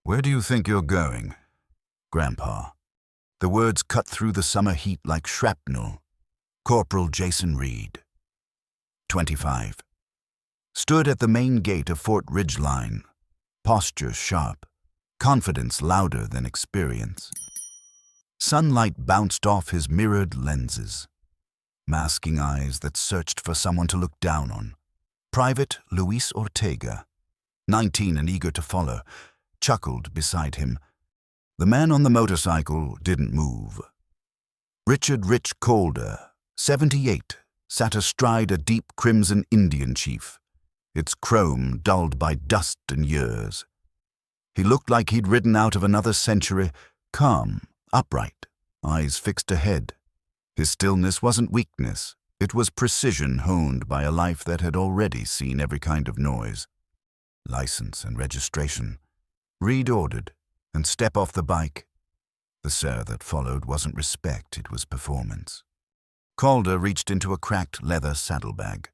"Where do you think you're going, Grandpa?" The words cut through the summer heat like shrapnel. Corporal Jason Reed, 25. Stood at the main gate of Fort Ridgeline, posture sharp, confidence louder than experience. Sunlight bounced off his mirrored lenses, masking eyes that searched for someone to look down on. Private Luis Ortega, 19 and eager to follow, chuckled beside him. The man on the motorcycle didn't move. Richard Calder, 78, sat astride a deep crimson Indian chief, its chrome dulled by dust and years. He looked like he'd ridden out of another century, calm, upright, eyes fixed ahead. His stillness wasn't weakness, it was precision honed by a life that had already seen every kind of noise. License and registration. Reed ordered, and step off the bike. The sir that followed wasn't respect, it was performance. Calder reached into a cracked leather saddlebag,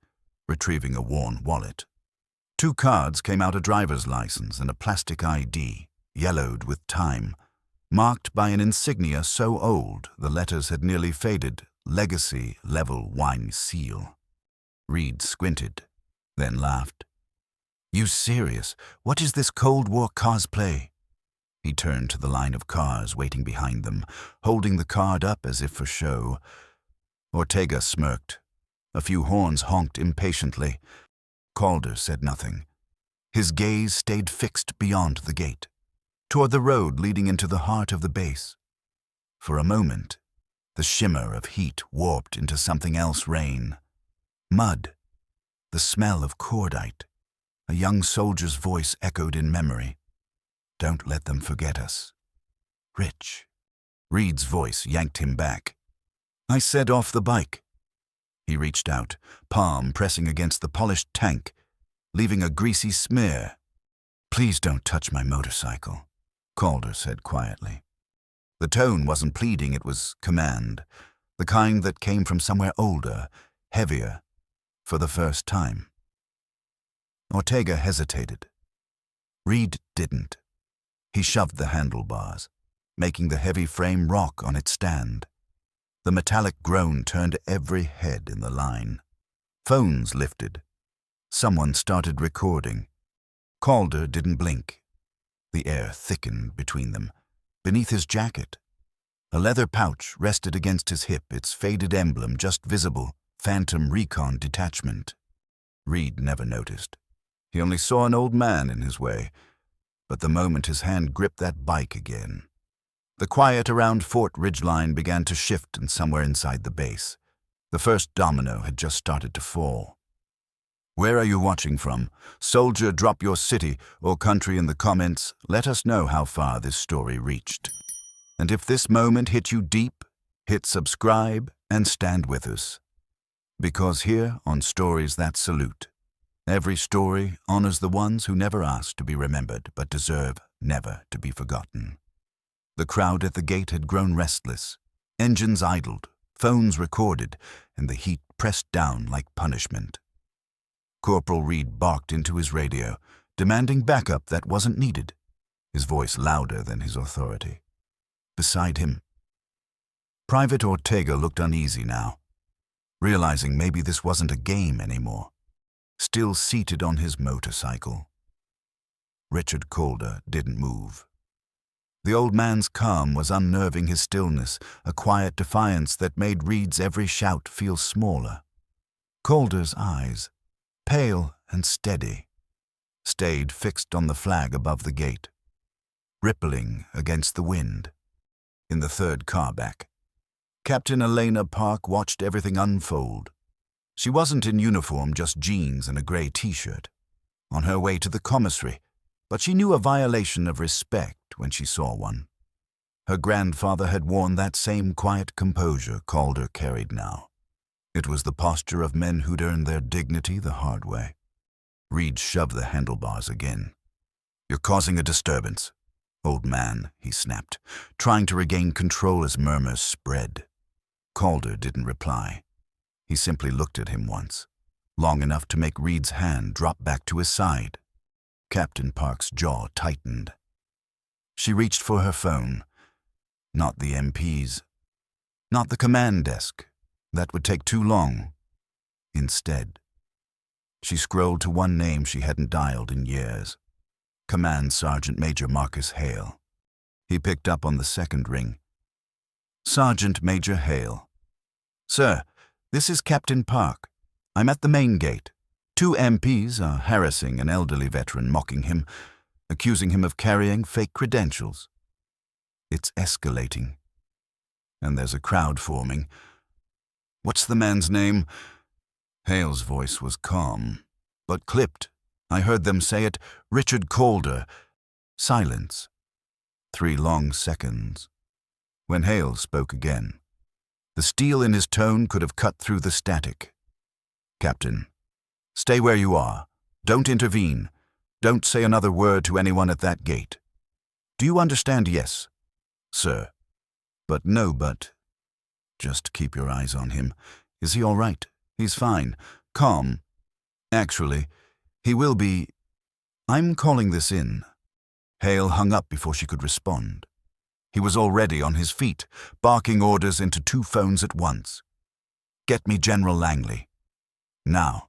retrieving a worn wallet. 2 cards came out, a driver's license and a plastic ID, yellowed with time, marked by an insignia so old the letters had nearly faded, legacy level wine seal. Reed squinted, then laughed. "You serious? What is this Cold War cosplay?" He turned to the line of cars waiting behind them, holding the card up as if for show. Ortega smirked. A few horns honked impatiently. Calder said nothing. His gaze stayed fixed beyond the gate, toward the road leading into the heart of the base. For a moment, the shimmer of heat warped into something else: rain, mud, the smell of cordite. A young soldier's voice echoed in memory. "Don't let them forget us. Rich." Reed's voice yanked him back. "I said off the bike." He reached out, palm pressing against the polished tank, leaving a greasy smear. "Please don't touch my motorcycle," Calder said quietly. The tone wasn't pleading, it was command, the kind that came from somewhere older, heavier, for the first time. Ortega hesitated. Reed didn't. He shoved the handlebars, making the heavy frame rock on its stand. The metallic groan turned every head in the line. Phones lifted. Someone started recording. Calder didn't blink. The air thickened between them. Beneath his jacket, a leather pouch rested against his hip, its faded emblem just visible, Phantom Recon detachment. Reed never noticed. He only saw an old man in his way, but the moment his hand gripped that bike again. The quiet around Fort Ridgeline began to shift, and somewhere inside the base, the first domino had just started to fall. "Where are you watching from? Soldier, drop your city or country in the comments. Let us know how far this story reached. And if this moment hit you deep, hit subscribe and stand with us. Because here on Stories That Salute, every story honors the ones who never asked to be remembered but deserve never to be forgotten." The crowd at the gate had grown restless. Engines idled, phones recorded, and the heat pressed down like punishment. Corporal Reed barked into his radio, demanding backup that wasn't needed, his voice louder than his authority. Beside him, Private Ortega looked uneasy now, realizing maybe this wasn't a game anymore. Still seated on his motorcycle, Richard Calder didn't move. The old man's calm was unnerving his stillness, a quiet defiance that made Reed's every shout feel smaller. Calder's eyes, pale and steady, stayed fixed on the flag above the gate, rippling against the wind. In the third car back, Captain Elena Park watched everything unfold. She wasn't in uniform, just jeans and a gray t-shirt. On her way to the commissary, but she knew a violation of respect when she saw one. Her grandfather had worn that same quiet composure Calder carried now. It was the posture of men who'd earned their dignity the hard way. Reed shoved the handlebars again. "You're causing a disturbance, old man," he snapped, trying to regain control as murmurs spread. Calder didn't reply. He simply looked at him once, long enough to make Reed's hand drop back to his side. Captain Park's jaw tightened. She reached for her phone. Not the MP's. Not the command desk. That would take too long. Instead, she scrolled to one name she hadn't dialed in years. Command Sergeant Major Marcus Hale. He picked up on the second ring. Sergeant Major Hale. Sir, this is Captain Park. I'm at the main gate. 2 MPs are harassing an elderly veteran, mocking him, accusing him of carrying fake credentials. It's escalating. And there's a crowd forming. What's the man's name? Hale's voice was calm, but clipped. I heard them say it. Richard Calder. Silence. 3 long seconds. When Hale spoke again, the steel in his tone could have cut through the static. Captain, stay where you are. Don't intervene. Don't say another word to anyone at that gate. Do you understand? Yes, sir. But no but. Just keep your eyes on him. Is he all right? He's fine. Calm. Actually, he will be. I'm calling this in. Hale hung up before she could respond. He was already on his feet, barking orders into 2 phones at once. Get me General Langley. Now.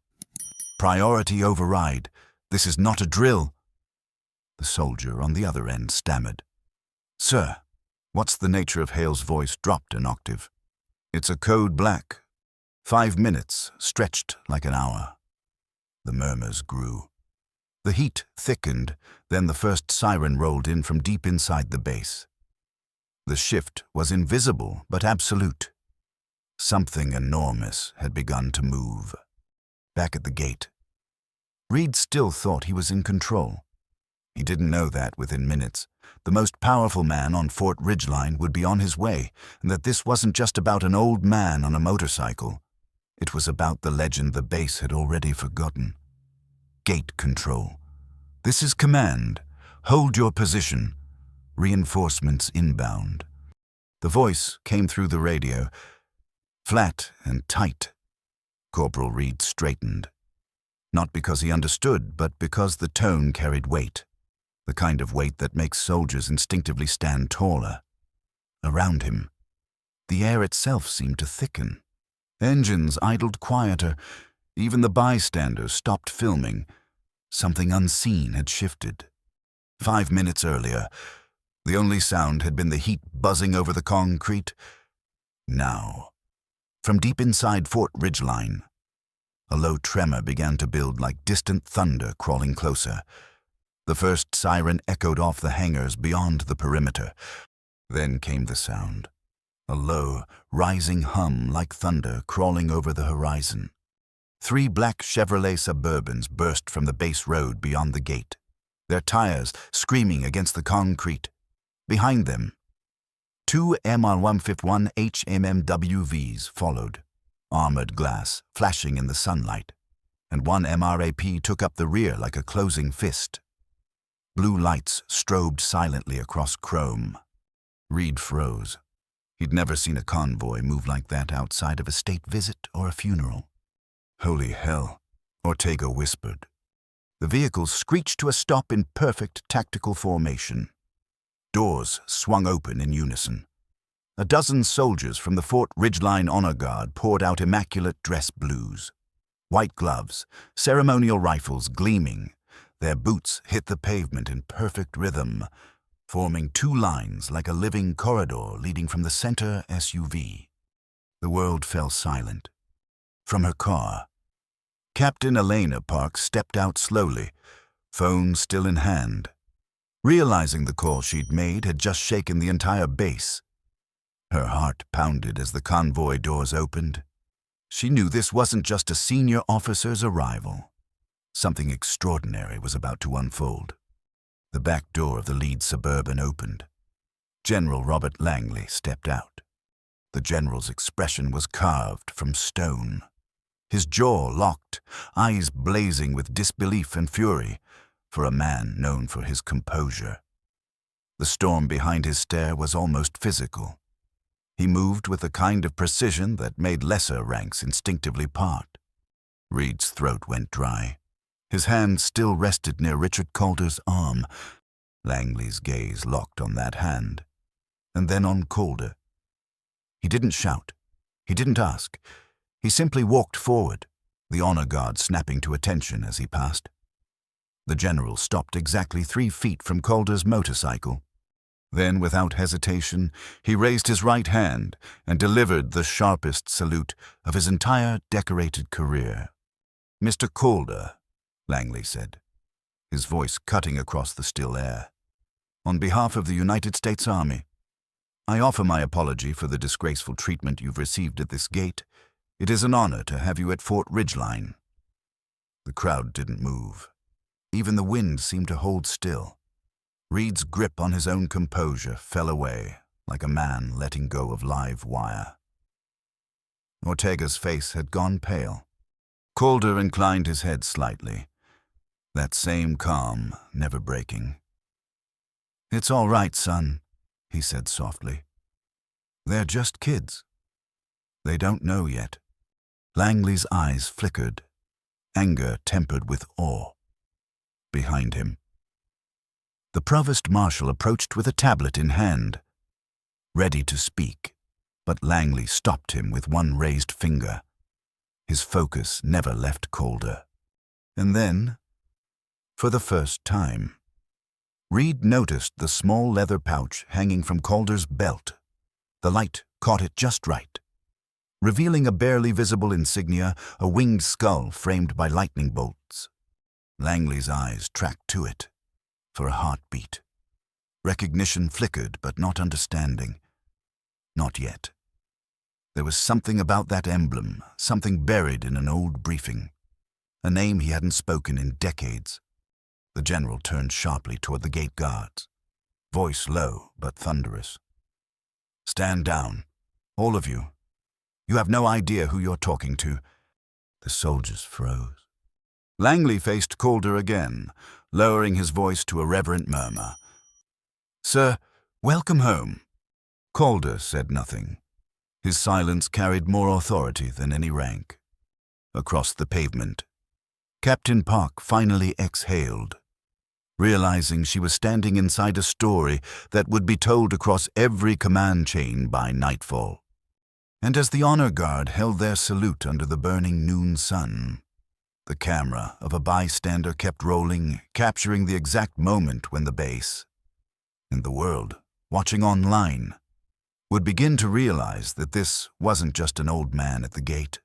Priority override. This is not a drill. The soldier on the other end stammered. Sir, what's the nature of Hale's voice dropped an octave? It's a code black. 5 minutes, stretched like an hour. The murmurs grew. The heat thickened, then the first siren rolled in from deep inside the base. The shift was invisible but absolute. Something enormous had begun to move. Back at the gate, Reed still thought he was in control. He didn't know that within minutes, the most powerful man on Fort Ridgeline would be on his way, and that this wasn't just about an old man on a motorcycle. It was about the legend the base had already forgotten. Gate control. This is command. Hold your position. Reinforcements inbound. The voice came through the radio, flat and tight. Corporal Reed straightened. Not because he understood, but because the tone carried weight. The kind of weight that makes soldiers instinctively stand taller. Around him, the air itself seemed to thicken. Engines idled quieter. Even the bystanders stopped filming. Something unseen had shifted. 5 minutes earlier, the only sound had been the heat buzzing over the concrete. Now, from deep inside Fort Ridgeline, a low tremor began to build like distant thunder crawling closer. The first siren echoed off the hangars beyond the perimeter. Then came the sound. A low, rising hum like thunder crawling over the horizon. 3 black Chevrolet Suburbans burst from the base road beyond the gate, their tires screaming against the concrete. Behind them, 2 MR-151 HMMWVs followed, armored glass flashing in the sunlight, and 1 MRAP took up the rear like a closing fist. Blue lights strobed silently across chrome. Reed froze. He'd never seen a convoy move like that outside of a state visit or a funeral. Holy hell, Ortega whispered. The vehicles screeched to a stop in perfect tactical formation. Doors swung open in unison. A dozen soldiers from the Fort Ridgeline Honor Guard poured out immaculate dress blues. White gloves, ceremonial rifles gleaming. Their boots hit the pavement in perfect rhythm, forming 2 lines like a living corridor leading from the center SUV. The world fell silent. From her car, Captain Elena Park stepped out slowly, phone still in hand. Realizing the call she'd made had just shaken the entire base. Her heart pounded as the convoy doors opened. She knew this wasn't just a senior officer's arrival. Something extraordinary was about to unfold. The back door of the lead Suburban opened. General Robert Langley stepped out. The general's expression was carved from stone. His jaw locked, eyes blazing with disbelief and fury, for a man known for his composure. The storm behind his stare was almost physical. He moved with a kind of precision that made lesser ranks instinctively part. Reed's throat went dry. His hand still rested near Richard Calder's arm. Langley's gaze locked on that hand, and then on Calder. He didn't shout. He didn't ask. He simply walked forward, the honor guard snapping to attention as he passed. The general stopped exactly 3 feet from Calder's motorcycle. Then, without hesitation, he raised his right hand and delivered the sharpest salute of his entire decorated career. "Mr. Calder," Langley said, his voice cutting across the still air, "on behalf of the United States Army, I offer my apology for the disgraceful treatment you've received at this gate. It is an honor to have you at Fort Ridgeline." The crowd didn't move. Even the wind seemed to hold still. Reed's grip on his own composure fell away, like a man letting go of live wire. Ortega's face had gone pale. Calder inclined his head slightly, that same calm never breaking. "It's all right, son," he said softly. "They're just kids. They don't know yet." Langley's eyes flickered, anger tempered with awe. Behind him, the provost marshal approached with a tablet in hand, ready to speak, but Langley stopped him with one raised finger. His focus never left Calder. And then, for the first time, Reed noticed the small leather pouch hanging from Calder's belt. The light caught it just right, revealing a barely visible insignia, a winged skull framed by lightning bolts. Langley's eyes tracked to it, for a heartbeat. Recognition flickered, but not understanding. Not yet. There was something about that emblem, something buried in an old briefing, a name he hadn't spoken in decades. The general turned sharply toward the gate guards, voice low but thunderous. "Stand down, all of you. You have no idea who you're talking to." The soldiers froze. Langley faced Calder again, lowering his voice to a reverent murmur. "Sir, welcome home." Calder said nothing. His silence carried more authority than any rank. Across the pavement, Captain Park finally exhaled, realizing she was standing inside a story that would be told across every command chain by nightfall. And as the honor guard held their salute under the burning noon sun, the camera of a bystander kept rolling, capturing the exact moment when the base, and the world, watching online, would begin to realize that this wasn't just an old man at the gate.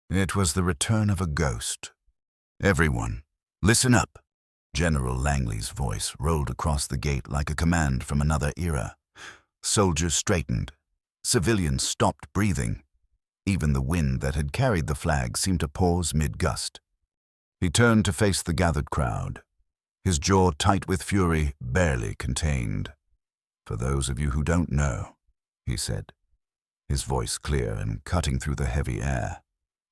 It was the return of a ghost. "Everyone, listen up." General Langley's voice rolled across the gate like a command from another era. Soldiers straightened. Civilians stopped breathing. Even the wind that had carried the flag seemed to pause mid-gust. He turned to face the gathered crowd, his jaw tight with fury, barely contained. "For those of you who don't know," he said, his voice clear and cutting through the heavy air,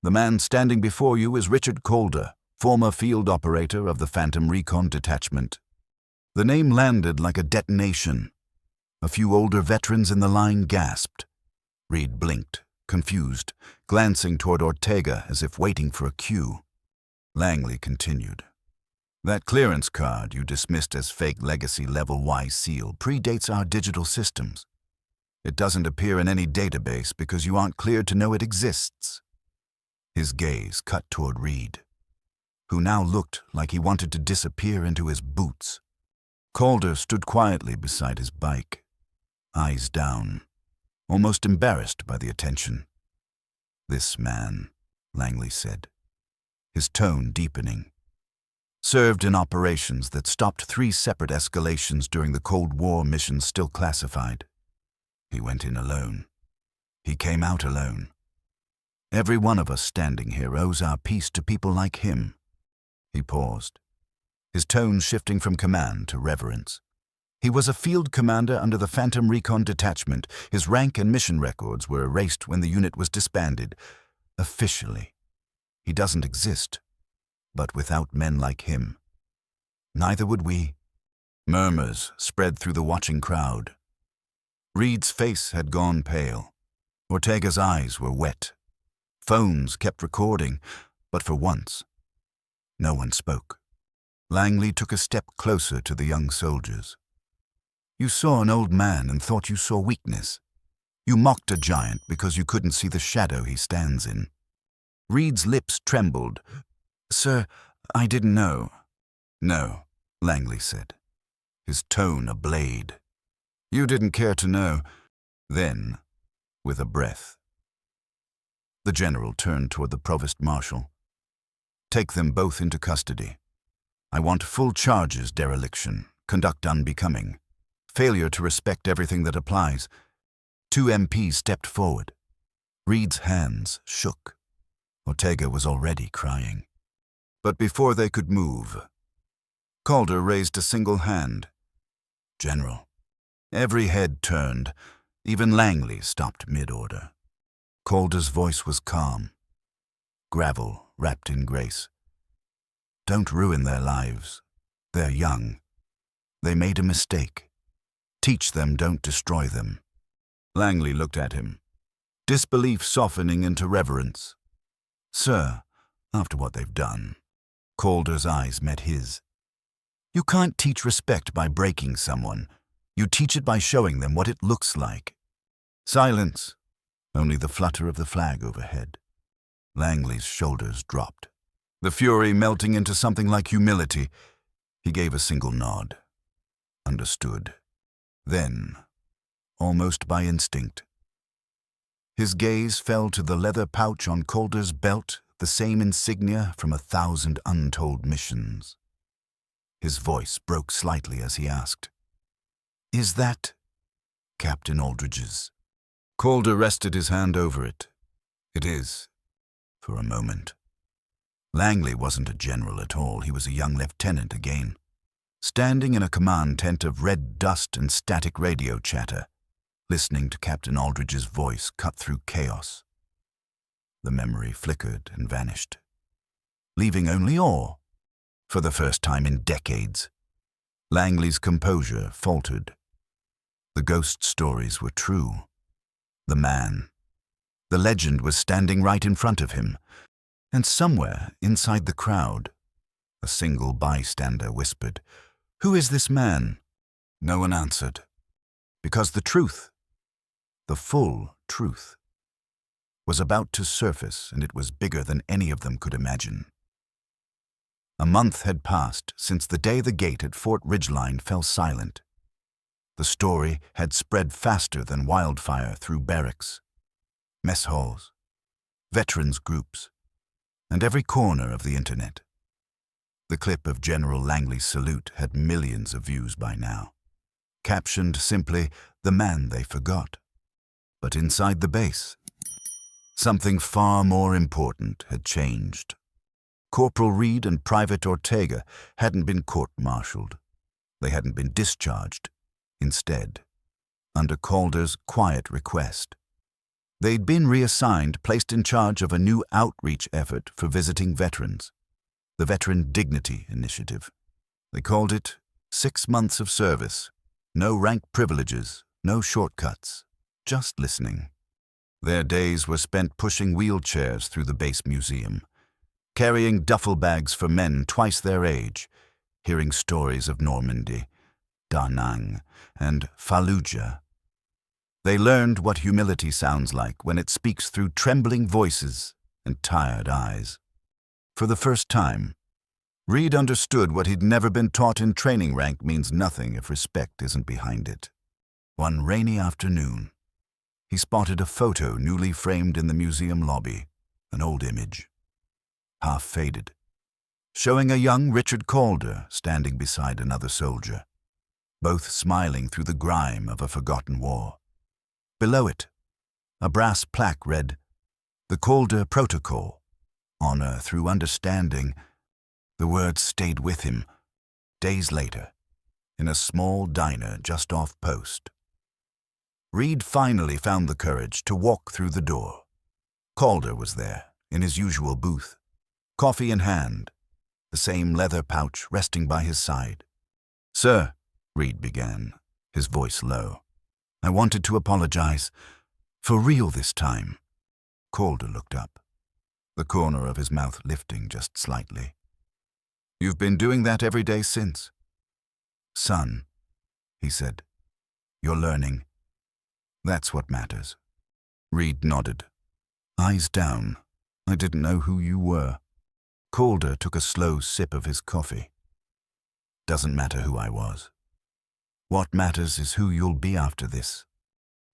"the man standing before you is Richard Calder, former field operator of the Phantom Recon detachment." The name landed like a detonation. A few older veterans in the line gasped. Reed blinked, confused, glancing toward Ortega as if waiting for a cue. Langley continued. "That clearance card you dismissed as fake Legacy Level Y seal predates our digital systems. It doesn't appear in any database because you aren't cleared to know it exists." His gaze cut toward Reed, who now looked like he wanted to disappear into his boots. Calder stood quietly beside his bike, eyes down, almost embarrassed by the attention. "This man," Langley said, his tone deepening, "served in operations that stopped 3 separate escalations during the Cold War missions still classified. He went in alone. He came out alone. Every one of us standing here owes our peace to people like him." He paused, his tone shifting from command to reverence. He was a field commander under the Phantom Recon detachment. His rank and mission records were erased when the unit was disbanded. Officially, he doesn't exist, but without men like him, neither would we. Murmurs spread through the watching crowd. Reed's face had gone pale. Ortega's eyes were wet. Phones kept recording, but for once, no one spoke. Langley took a step closer to the young soldiers. You saw an old man and thought you saw weakness. You mocked a giant because you couldn't see the shadow he stands in. Reed's lips trembled. Sir, I didn't know. No, Langley said, his tone a blade. You didn't care to know. Then, with a breath. The general turned toward the provost marshal. Take them both into custody. I want full charges: dereliction, conduct unbecoming, failure to respect everything that applies. 2 MPs stepped forward. Reed's hands shook. Ortega was already crying. But before they could move, Calder raised a single hand. General. Every head turned. Even Langley stopped mid-order. Calder's voice was calm. Gravel wrapped in grace. Don't ruin their lives. They're young. They made a mistake. Teach them, don't destroy them. Langley looked at him, disbelief softening into reverence. Sir, after what they've done. Calder's eyes met his. You can't teach respect by breaking someone. You teach it by showing them what it looks like. Silence. Only the flutter of the flag overhead. Langley's shoulders dropped. The fury melting into something like humility. He gave a single nod. Understood. Then, almost by instinct, his gaze fell to the leather pouch on Calder's belt, the same insignia from 1,000 untold missions. His voice broke slightly as he asked, Is that Captain Aldridge's? Calder rested his hand over it. It is, for a moment. Langley wasn't a general at all. He was a young lieutenant again, standing in a command tent of red dust and static radio chatter, listening to Captain Aldridge's voice cut through chaos. The memory flickered and vanished, leaving only awe, for the first time in decades. Langley's composure faltered. The ghost stories were true. The man, the legend, was standing right in front of him, and somewhere inside the crowd, a single bystander whispered, Who is this man? No one answered, because the truth, the full truth, was about to surface, and it was bigger than any of them could imagine. A month had passed since the day the gate at Fort Ridgeline fell silent. The story had spread faster than wildfire through barracks, mess halls, veterans groups, and every corner of the internet. The clip of General Langley's salute had millions of views by now, captioned simply, "The man they forgot." But inside the base, something far more important had changed. Corporal Reed and Private Ortega hadn't been court-martialed. They hadn't been discharged. Instead, under Calder's quiet request, they'd been reassigned, placed in charge of a new outreach effort for visiting veterans, the Veteran Dignity Initiative. They called it 6 months of service, no rank privileges, no shortcuts, just listening. Their days were spent pushing wheelchairs through the base museum, carrying duffel bags for men twice their age, hearing stories of Normandy, Da Nang, and Fallujah. They learned what humility sounds like when it speaks through trembling voices and tired eyes. For the first time, Reed understood what he'd never been taught in training: rank means nothing if respect isn't behind it. One rainy afternoon, he spotted a photo newly framed in the museum lobby, an old image, half faded, showing a young Richard Calder standing beside another soldier, both smiling through the grime of a forgotten war. Below it, a brass plaque read, "The Calder Protocol, honor through understanding." The words stayed with him. Days later, in a small diner just off post, Reed finally found the courage to walk through the door. Calder was there, in his usual booth, coffee in hand, the same leather pouch resting by his side. "Sir," Reed began, his voice low, "I wanted to apologize. For real this time." Calder looked up, the corner of his mouth lifting just slightly. "You've been doing that every day since?" "Son," he said, You're learning. That's what matters. Reed nodded. Eyes down. I didn't know who you were. Calder took a slow sip of his coffee. Doesn't matter who I was. What matters is who you'll be after this.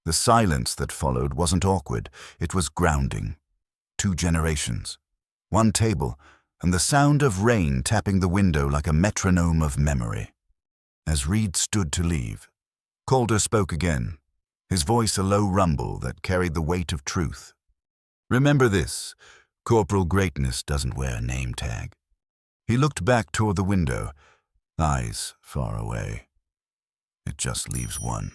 The silence that followed wasn't awkward. It was grounding. 2 generations. 1 table, and the sound of rain tapping the window like a metronome of memory. As Reed stood to leave, Calder spoke again, his voice a low rumble that carried the weight of truth. Remember this, corporal greatness doesn't wear a name tag. He looked back toward the window, eyes far away. It just leaves one.